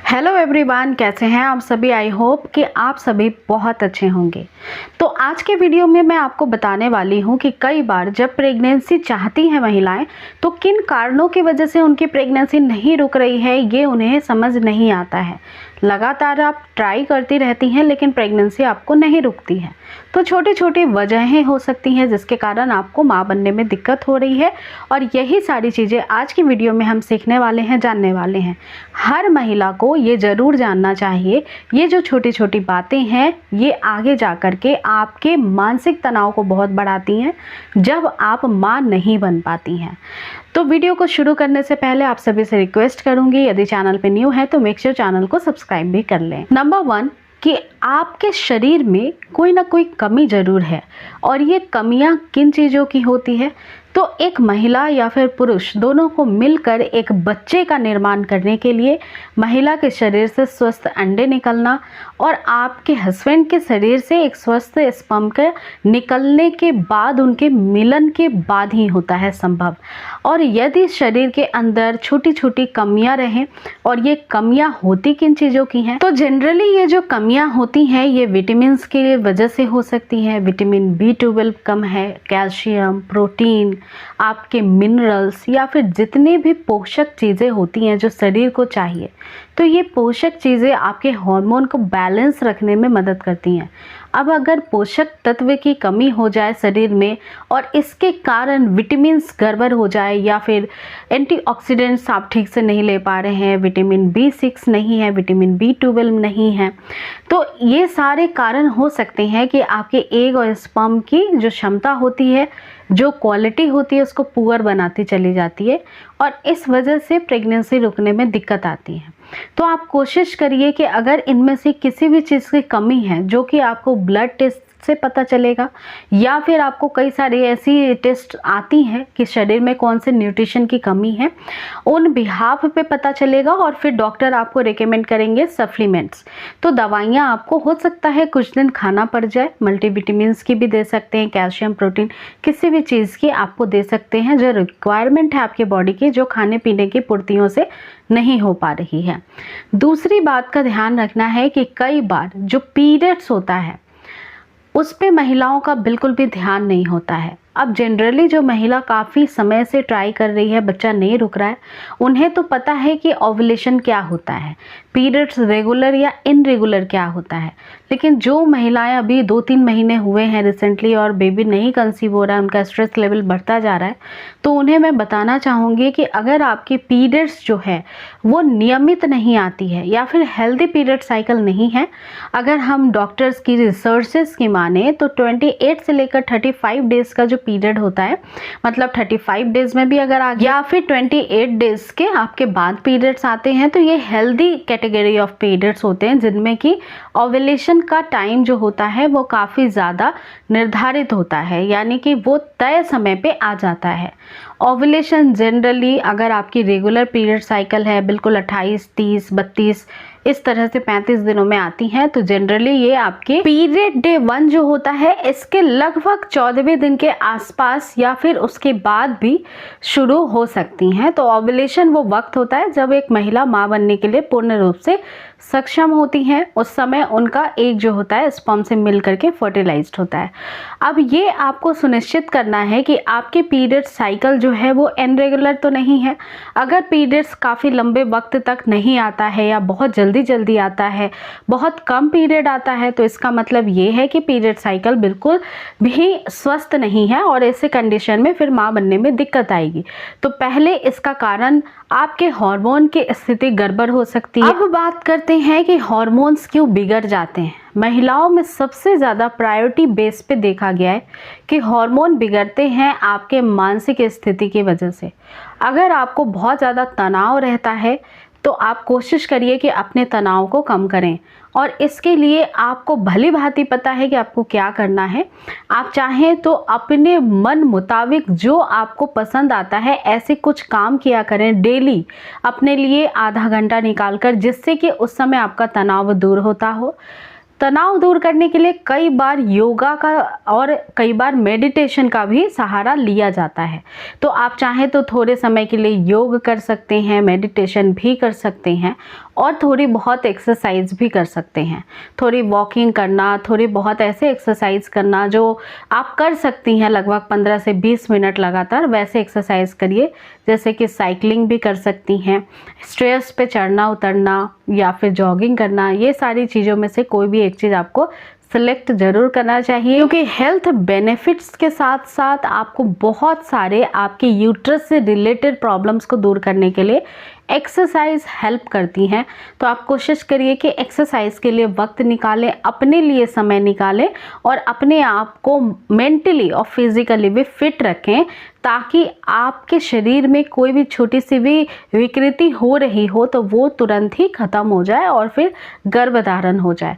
Hello everyone, कैसे हैं आप सभी। आई होप कि आप सभी बहुत अच्छे होंगे। तो आज के वीडियो में मैं आपको बताने वाली हूं कि कई बार जब प्रेगनेंसी चाहती हैं महिलाएं तो किन कारणों की वजह से उनकी प्रेगनेंसी नहीं रुक रही है, ये उन्हें समझ नहीं आता है। लगातार आप ट्राई करती रहती हैं लेकिन प्रेगनेंसी आपको नहीं रुकती है। तो छोटी छोटी वजहें हो सकती हैं जिसके कारण आपको माँ बनने में दिक्कत हो रही है, और यही सारी चीज़ें आज की वीडियो में हम सीखने वाले हैं, जानने वाले हैं। हर महिला को ये ज़रूर जानना चाहिए। ये जो छोटी छोटी बातें हैं ये आगे जा कर के आपके मानसिक तनाव को बहुत बढ़ाती हैं जब आप माँ नहीं बन पाती हैं। तो वीडियो को शुरू करने से पहले आप सभी से रिक्वेस्ट करूंगी, यदि चैनल पे न्यू है तो मेक श्योर चैनल को सब्सक्राइब भी कर लें। नंबर 1 कि आपके शरीर में कोई ना कोई कमी ज़रूर है, और ये कमियां किन चीज़ों की होती है। तो एक महिला या फिर पुरुष दोनों को मिलकर एक बच्चे का निर्माण करने के लिए महिला के शरीर से स्वस्थ अंडे निकलना और आपके हस्बैंड के शरीर से एक स्वस्थ स्पर्म के निकलने के बाद, उनके मिलन के बाद ही होता है संभव। और यदि शरीर के अंदर छोटी छोटी कमियां रहें, और ये कमियां होती किन चीज़ों की हैं, तो जनरली ये जो कमियां होती हैं ये विटामिन की वजह से हो सकती हैं। विटामिन B12 कम है, कैल्शियम, प्रोटीन, आपके मिनरल्स या फिर जितनी भी पोषक चीज़ें होती हैं जो शरीर को चाहिए। तो ये पोषक चीज़ें आपके हार्मोन को बैलेंस रखने में मदद करती हैं। अब अगर पोषक तत्व की कमी हो जाए शरीर में और इसके कारण विटामिन्स गड़बड़ हो जाए, या फिर एंटीऑक्सीडेंट्स आप ठीक से नहीं ले पा रहे हैं, विटामिन B6 नहीं है, विटामिन B12 नहीं है, तो ये सारे कारण हो सकते हैं कि आपके एग और स्पर्म की जो क्षमता होती है, जो क्वालिटी होती है, उसको पुअर बनाती चली जाती है, और इस वजह से प्रेगनेंसी रुकने में दिक्कत आती है। तो आप कोशिश करिए कि अगर इनमें से किसी भी चीज़ की कमी है, जो कि आपको ब्लड टेस्ट से पता चलेगा, या फिर आपको कई सारी ऐसी टेस्ट आती हैं कि शरीर में कौन से न्यूट्रिशन की कमी है, उन बिहाफ पे पता चलेगा, और फिर डॉक्टर आपको रेकमेंड करेंगे सप्लीमेंट्स। तो दवाइयाँ आपको हो सकता है कुछ दिन खाना पड़ जाए, मल्टीविटामिन्स की भी दे सकते हैं, कैल्शियम, प्रोटीन, किसी भी चीज़ की आपको दे सकते हैं जो रिक्वायरमेंट है आपके बॉडी की, जो खाने पीने की पूर्तियों से नहीं हो पा रही है। दूसरी बात का ध्यान रखना है कि कई बार जो पीरियड्स होता है उस पे महिलाओं का बिल्कुल भी ध्यान नहीं होता है। अब जनरली जो महिला काफ़ी समय से ट्राई कर रही है, बच्चा नहीं रुक रहा है, उन्हें तो पता है कि ओव्यूलेशन क्या होता है, पीरियड्स रेगुलर या इनरेगुलर क्या होता है। लेकिन जो महिलाएं अभी 2-3 महीने हुए हैं रिसेंटली और बेबी नहीं कंसीव हो रहा है, उनका स्ट्रेस लेवल बढ़ता जा रहा है, तो उन्हें मैं बताना चाहूँगी कि अगर आपकी पीरियड्स जो है वो नियमित नहीं आती है, या फिर हेल्दी पीरियड साइकिल नहीं है, अगर हम डॉक्टर्स की रिसर्चेस की माने तो 28 से लेकर 35 डेज़ का जो पीरियड होता है, मतलब 35 डेज में भी अगर आ गया, या फिर 28 डेज के आपके बाद पीरियड्स आते हैं, तो ये हेल्दी कैटेगरी ऑफ पीरियड्स होते हैं जिनमें कि ओव्यूलेशन का टाइम जो होता है वो काफ़ी ज़्यादा निर्धारित होता है, यानी कि वो तय समय पे आ जाता है। ओव्यूलेशन जनरली अगर आपकी रेगुलर पीरियड साइकिल है, बिल्कुल 28, 30, 32 इस तरह से 35 दिनों में आती हैं, तो जनरली ये आपके पीरियड डे 1 जो होता है इसके लगभग 14वें दिन के आसपास या फिर उसके बाद भी शुरू हो सकती हैं। तो ओव्यूलेशन वो वक्त होता है जब एक महिला माँ बनने के लिए पूर्ण रूप से सक्षम होती हैं। उस समय उनका एग जो होता है स्पर्म से मिल करके फर्टिलाइज्ड होता है। अब ये आपको सुनिश्चित करना है कि आपके पीरियड साइकिल जो है वो इनरेगुलर तो नहीं है। अगर पीरियड्स काफ़ी लंबे वक्त तक नहीं आता है, या बहुत जल्दी आता है, बहुत कम पीरियड आता है, तो इसका मतलब ये है कि पीरियड साइकिल बिल्कुल भी स्वस्थ नहीं है, और ऐसे कंडीशन में फिर माँ बनने में दिक्कत आएगी। तो पहले इसका कारण आपके हार्मोन की स्थिति गड़बड़ हो सकती है। अब बात करते हैं कि हार्मोन्स क्यों बिगड़ जाते हैं। महिलाओं में सबसे ज़्यादा प्रायोरिटी बेस पे देखा गया है कि हार्मोन बिगड़ते हैं आपके मानसिक स्थिति की वजह से। अगर आपको बहुत ज़्यादा तनाव रहता है तो आप कोशिश करिए कि अपने तनाव को कम करें, और इसके लिए आपको भली भांति पता है कि आपको क्या करना है। आप चाहें तो अपने मन मुताबिक जो आपको पसंद आता है ऐसे कुछ काम किया करें डेली, अपने लिए आधा घंटा निकालकर, जिससे कि उस समय आपका तनाव दूर होता हो। तनाव दूर करने के लिए कई बार योगा का और कई बार मेडिटेशन का भी सहारा लिया जाता है। तो आप चाहें तो थोड़े समय के लिए योग कर सकते हैं, मेडिटेशन भी कर सकते हैं और थोड़ी बहुत एक्सरसाइज भी कर सकते हैं। थोड़ी वॉकिंग करना, थोड़ी बहुत ऐसे एक्सरसाइज करना जो आप कर सकती हैं लगभग 15 से 20 मिनट लगातार, वैसे एक्सरसाइज करिए। जैसे कि साइकिलिंग भी कर सकती हैं, स्टेयर्स पे चढ़ना उतरना या फिर जॉगिंग करना, ये सारी चीज़ों में से कोई भी एक चीज़ आपको सिलेक्ट ज़रूर करना चाहिए, क्योंकि हेल्थ बेनिफिट्स के साथ साथ आपको बहुत सारे आपके यूट्रस से रिलेटेड प्रॉब्लम्स को दूर करने के लिए एक्सरसाइज हेल्प करती हैं। तो आप कोशिश करिए कि एक्सरसाइज के लिए वक्त निकालें, अपने लिए समय निकालें और अपने आप को मेंटली और फिजिकली भी फिट रखें, ताकि आपके शरीर में कोई भी छोटी सी भी विकृति हो रही हो तो वो तुरंत ही ख़त्म हो जाए और फिर गर्भधारण हो जाए।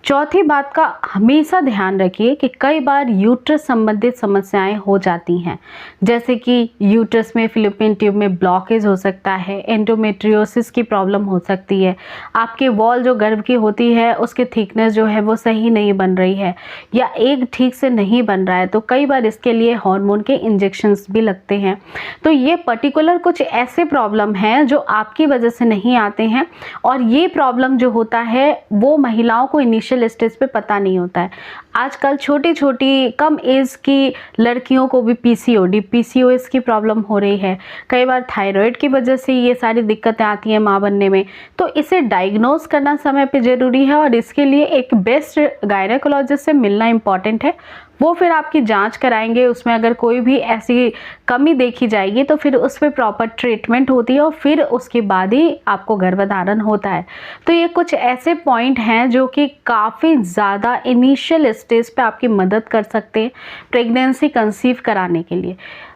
चौथी बात का हमेशा ध्यान रखिए कि कई बार यूट्रस संबंधित समस्याएं हो जाती हैं, जैसे कि यूट्रस में फैलोपियन ट्यूब में ब्लॉकेज हो सकता है, एंडोमेट्रियोसिस की प्रॉब्लम हो सकती है, आपके वॉल जो गर्भ की होती है उसकी थिकनेस जो है वो सही नहीं बन रही है या एग ठीक से नहीं बन रहा है, तो कई बार इसके लिए हार्मोन के इंजेक्शंस भी लगते हैं। तो ये पर्टिकुलर कुछ ऐसे प्रॉब्लम हैं जो आपकी वजह से नहीं आते हैं और ये प्रॉब्लम जो होता है वो महिलाओं को इनिशियल स्टेज पे पता नहीं होता है। आजकल छोटी छोटी कम एज की लड़कियों को भी पीसीओएस की प्रॉब्लम हो रही है। कई बार थायराइड की वजह से ये सारी दिक्कतें आती हैं माँ बनने में। तो इसे डायग्नोज करना समय पे ज़रूरी है और इसके लिए एक बेस्ट गायनेकोलॉजिस्ट से मिलना इम्पॉर्टेंट है। वो फिर आपकी जांच कराएंगे, उसमें अगर कोई भी ऐसी कमी देखी जाएगी तो फिर उस पर प्रॉपर ट्रीटमेंट होती है और फिर उसके बाद ही आपको गर्भधारण होता है। तो ये कुछ ऐसे पॉइंट हैं जो कि काफ़ी ज़्यादा इनिशियल स्टेज पे आपकी मदद कर सकते हैं प्रेगनेंसी कंसीव कराने के लिए।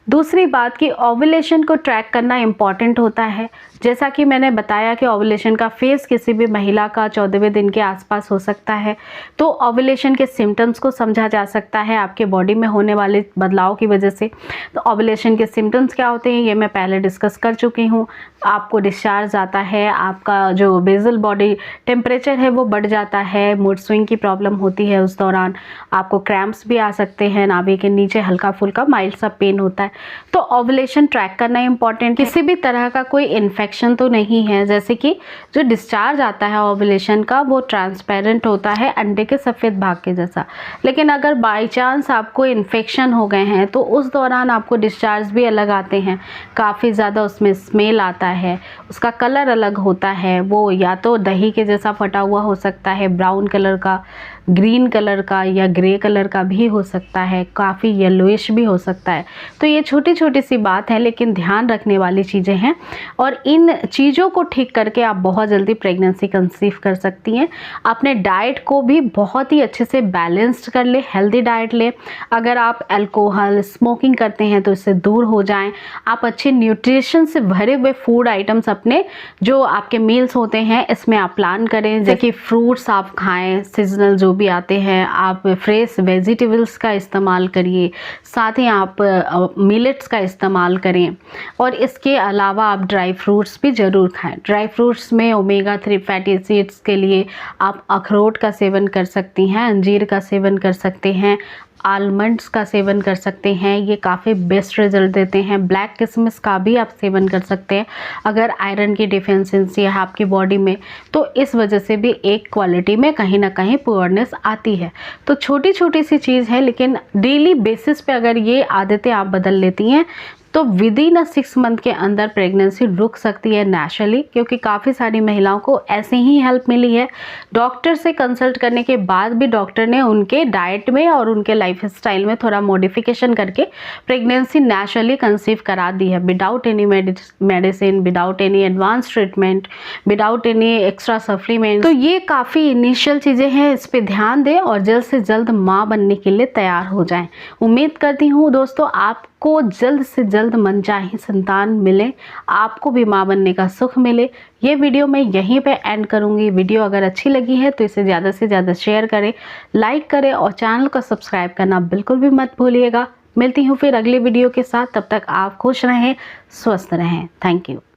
दूसरी बात कि ओव्यूलेशन को ट्रैक करना इम्पॉर्टेंट होता है। जैसा कि मैंने बताया कि ओव्यूलेशन का फेज़ किसी भी महिला का 14वें दिन के आसपास हो सकता है। तो ओव्यूलेशन के सिम्टम्स को समझा जा सकता है आपके बॉडी में होने वाले बदलाव की वजह से। तो ओव्यूलेशन के सिम्टम्स क्या होते हैं ये मैं पहले डिस्कस कर चुकी हूँ। आपको डिस्चार्ज आता है, आपका जो बेसल बॉडी टेम्परेचर है वो बढ़ जाता है, मूड स्विंग की प्रॉब्लम होती है, उस दौरान आपको क्रैम्प्स भी आ सकते हैं, नाभि के नीचे हल्का फुल्का माइल्ड सा पेन होता है। तो ओव्यूलेशन ट्रैक करना इम्पॉर्टेंट है। किसी भी तरह का कोई इन्फेक्शन तो नहीं है, जैसे कि जो डिस्चार्ज आता है ओव्यूलेशन का वो ट्रांसपेरेंट होता है अंडे के सफ़ेद भाग के जैसा। लेकिन अगर बाई चांस आपको इन्फेक्शन हो गए हैं तो उस दौरान आपको डिस्चार्ज भी अलग आते हैं, काफ़ी ज़्यादा उसमें स्मेल आता है, उसका कलर अलग होता है, वो या तो दही के जैसा फटा हुआ हो सकता है, ब्राउन कलर का, ग्रीन कलर का या ग्रे कलर का भी हो सकता है, काफ़ी येलोइश भी हो सकता है। तो ये छोटी छोटी सी बात है लेकिन ध्यान रखने वाली चीज़ें हैं और इन चीज़ों को ठीक करके आप बहुत जल्दी प्रेगनेंसी कंसीव कर सकती हैं। अपने डाइट को भी बहुत ही अच्छे से बैलेंस्ड कर ले, हेल्दी डाइट ले। अगर आप अल्कोहल स्मोकिंग करते हैं तो इससे दूर हो जाएं। आप अच्छे न्यूट्रिशन से भरे हुए फूड आइटम्स अपने जो आपके मील्स होते हैं इसमें आप प्लान करें, जैसे कि फ्रूट्स आप खाएँ, सीजनल जो भी आते हैं, आप फ्रेश वेजिटेबल्स का इस्तेमाल करिए, साथ ही आप मिलेट्स का इस्तेमाल करें और इसके अलावा आप ड्राई फ्रूट्स भी ज़रूर खाएं। ड्राई फ्रूट्स में ओमेगा 3 फैटी एसिड्स के लिए आप अखरोट का सेवन कर सकती हैं, अंजीर का सेवन कर सकते हैं, आलमंड्स का सेवन कर सकते हैं, ये काफ़ी बेस्ट रिजल्ट देते हैं। ब्लैक किशमिश का भी आप सेवन कर सकते हैं अगर आयरन की डिफिशिएंसी है आपकी बॉडी में, तो इस वजह से भी एक क्वालिटी में कहीं ना कहीं पुअरनेस आती है। तो छोटी छोटी सी चीज़ है लेकिन डेली बेसिस पे अगर ये आदतें आप बदल लेती हैं तो विद इन 6 मंथ के अंदर प्रेगनेंसी रुक सकती है नेचुरली, क्योंकि काफ़ी सारी महिलाओं को ऐसे ही हेल्प मिली है। डॉक्टर से कंसल्ट करने के बाद भी डॉक्टर ने उनके डाइट में और उनके लाइफस्टाइल में थोड़ा मॉडिफिकेशन करके प्रेगनेंसी नेचुरली कंसीव करा दी है, without any medicine, without any advance treatment, without any extra supplement. तो ये काफ़ी इनिशियल चीज़ें हैं, इस पर ध्यान दें और जल्द से जल्द माँ बनने के लिए तैयार हो जाएं। उम्मीद करती हूँ दोस्तों आपको जल्द से जल्द मनचाही संतान मिले, आपको भी माँ बनने का सुख मिले। ये वीडियो मैं यहीं पे एंड करूँगी। वीडियो अगर अच्छी लगी है तो इसे ज़्यादा से ज़्यादा शेयर करें, लाइक करें और चैनल को सब्सक्राइब करना बिल्कुल भी मत भूलिएगा। मिलती हूँ फिर अगली वीडियो के साथ, तब तक आप खुश रहें, स्वस्थ रहें। Thank you.